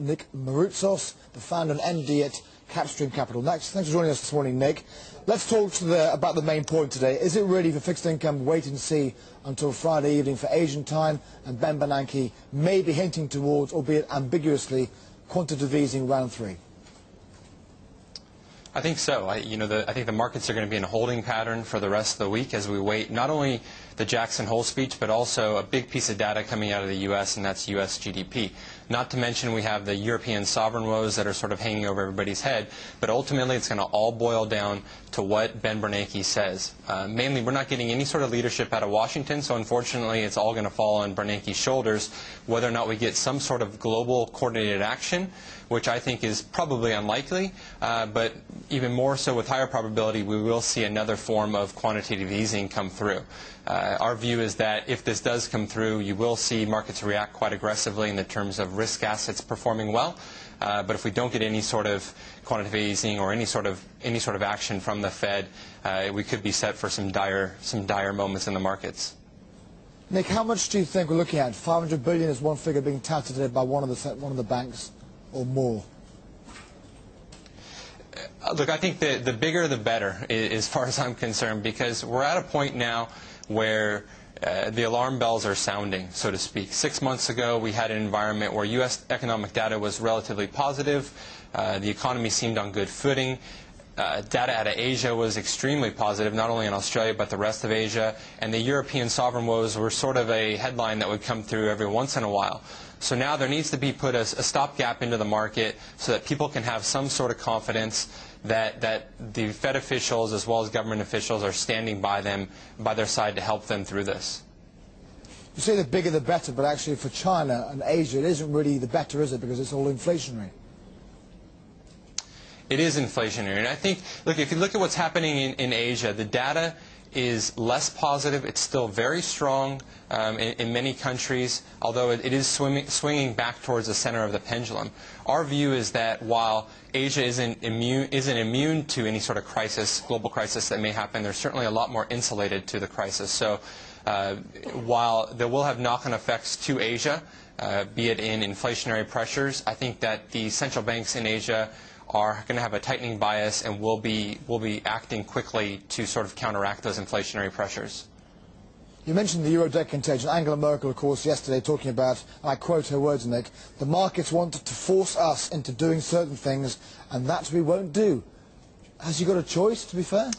Nick Maroutsos, the founder and MD at Kapstream Capital. Next, thanks for joining us this morning, Nick. Let's talk about the main point today. Is it really for fixed income wait and see until Friday evening for Asian time, and Ben Bernanke may be hinting towards, albeit ambiguously, quantitative easing round 3? I think so. I think the markets are going to be in a holding pattern for the rest of the week as we wait not only the Jackson Hole speech, but also a big piece of data coming out of the U.S., and that's U.S. GDP. Not to mention we have the European sovereign woes that are sort of hanging over everybody's head, but ultimately it's going to all boil down to what Ben Bernanke says. Mainly, we're not getting any sort of leadership out of Washington, so unfortunately it's all going to fall on Bernanke's shoulders, whether or not we get some sort of global coordinated action, which I think is probably unlikely, but even more so with higher probability, we will see another form of quantitative easing come through. Our view is that if this does come through, you will see markets react quite aggressively in the terms of risk assets performing well. But if we don't get any sort of quantitative easing or any sort of action from the Fed, we could be set for some dire moments in the markets. Nick, how much do you think we're looking at? 500 billion is one figure being touted today by one of the banks, or more? Look, I think the bigger the better, as far as I'm concerned, because we're at a point now where the alarm bells are sounding, so to speak. 6 months ago, we had an environment where U.S. economic data was relatively positive. The economy seemed on good footing. Data out of Asia was extremely positive, not only in Australia, but the rest of Asia. And the European sovereign woes were sort of a headline that would come through every once in a while. So now there needs to be put a stopgap into the market so that people can have some sort of confidence that the Fed officials as well as government officials are standing by their side to help them through this. You say the bigger the better, but actually for China and Asia, it isn't really the better, is it? Because it's all inflationary. It is inflationary. And I think, look, if you look at what's happening in Asia, the data is less positive. It's still very strong in many countries, although it is swinging back towards the center of the pendulum. Our view is that while Asia isn't immune to any sort of crisis, global crisis that may happen, they're certainly a lot more insulated to the crisis. So while they will have knock-on effects to Asia, be it in inflationary pressures, I think that the central banks in Asia are going to have a tightening bias and will be acting quickly to sort of counteract those inflationary pressures. You mentioned the euro debt contagion. Angela Merkel, of course, yesterday talking about, and I quote her words, Nick, the markets wanted to force us into doing certain things, and that we won't do. Has she got a choice, to be fair?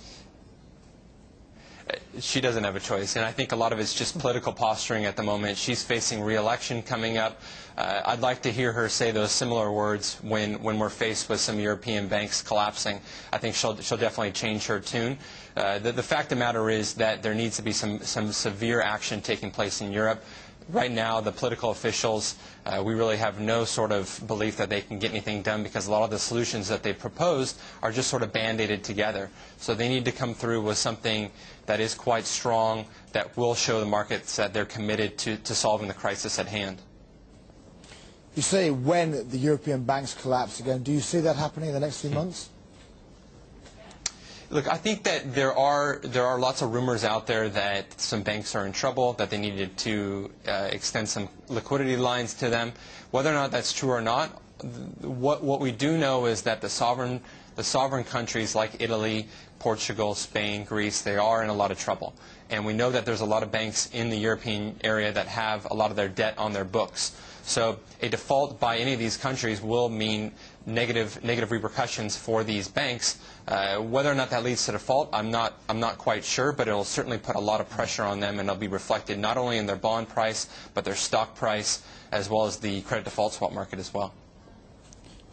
She doesn't have a choice, and I think a lot of it's just political posturing at the moment. She's facing re-election coming up. I'd like to hear her say those similar words when we're faced with some European banks collapsing. I think she'll definitely change her tune. The fact of the matter is that there needs to be some severe action taking place in Europe. Right now, the political officials, we really have no sort of belief that they can get anything done because a lot of the solutions that they proposed are just sort of band-aided together. So they need to come through with something that is quite strong, that will show the markets that they're committed to solving the crisis at hand. You say when the European banks collapse again. Do you see that happening in the next few months? Look, I think that there are lots of rumors out there that some banks are in trouble, that they needed to extend some liquidity lines to them. Whether or not that's true or not, what we do know is that the sovereign countries like Italy, Portugal, Spain, Greece, they are in a lot of trouble. And we know that there's a lot of banks in the European area that have a lot of their debt on their books. So a default by any of these countries will mean negative repercussions for these banks. Whether or not that leads to default, I'm not quite sure, but it'll certainly put a lot of pressure on them, and it'll be reflected not only in their bond price, but their stock price, as well as the credit default swap market as well.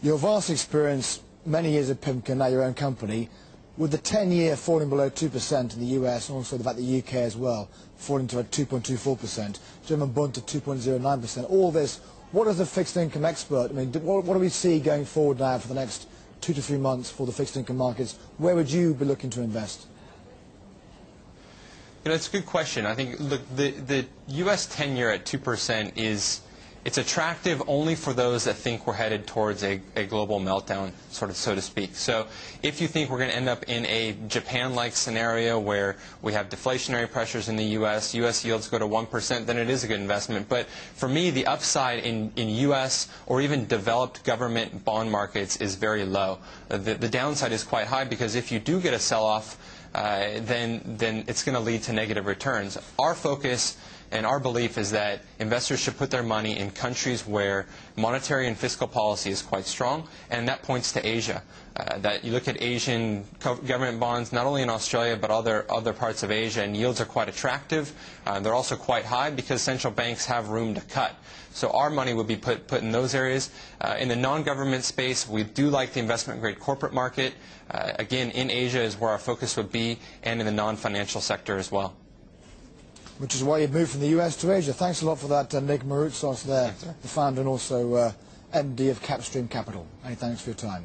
Your vast experience, many years at PIMCO, now your own company, with the 10-year falling below 2% in the US, and also the fact the UK as well, falling to 2.24%, German Bund to 2.09%, all this, what is a fixed income expert? I mean, what do we see going forward now for the next 2 to 3 months for the fixed income markets? Where would you be looking to invest? You know, it's a good question. I think, look, the U.S. 10-year at 2% is it's attractive only for those that think we're headed towards a global meltdown, sort of, so to speak. So if you think we're going to end up in a Japan-like scenario where we have deflationary pressures in the U.S., U.S. yields go to 1%, then it is a good investment. But for me, the upside in U.S. or even developed government bond markets is very low. The downside is quite high, because if you do get a sell-off, then it's going to lead to negative returns. Our focus and our belief is that investors should put their money in countries where monetary and fiscal policy is quite strong, and that points to Asia. That you look at Asian government bonds, not only in Australia but other parts of Asia, and yields are quite attractive. They're also quite high because central banks have room to cut. So our money would be put in those areas. In the non-government space, we do like the investment-grade corporate market. Again, in Asia is where our focus would be, and in the non-financial sector as well. Which is why you've moved from the US to Asia. Thanks a lot for that, Nick Maroutsos there, the founder and also MD of Kapstream Capital. Many thanks for your time.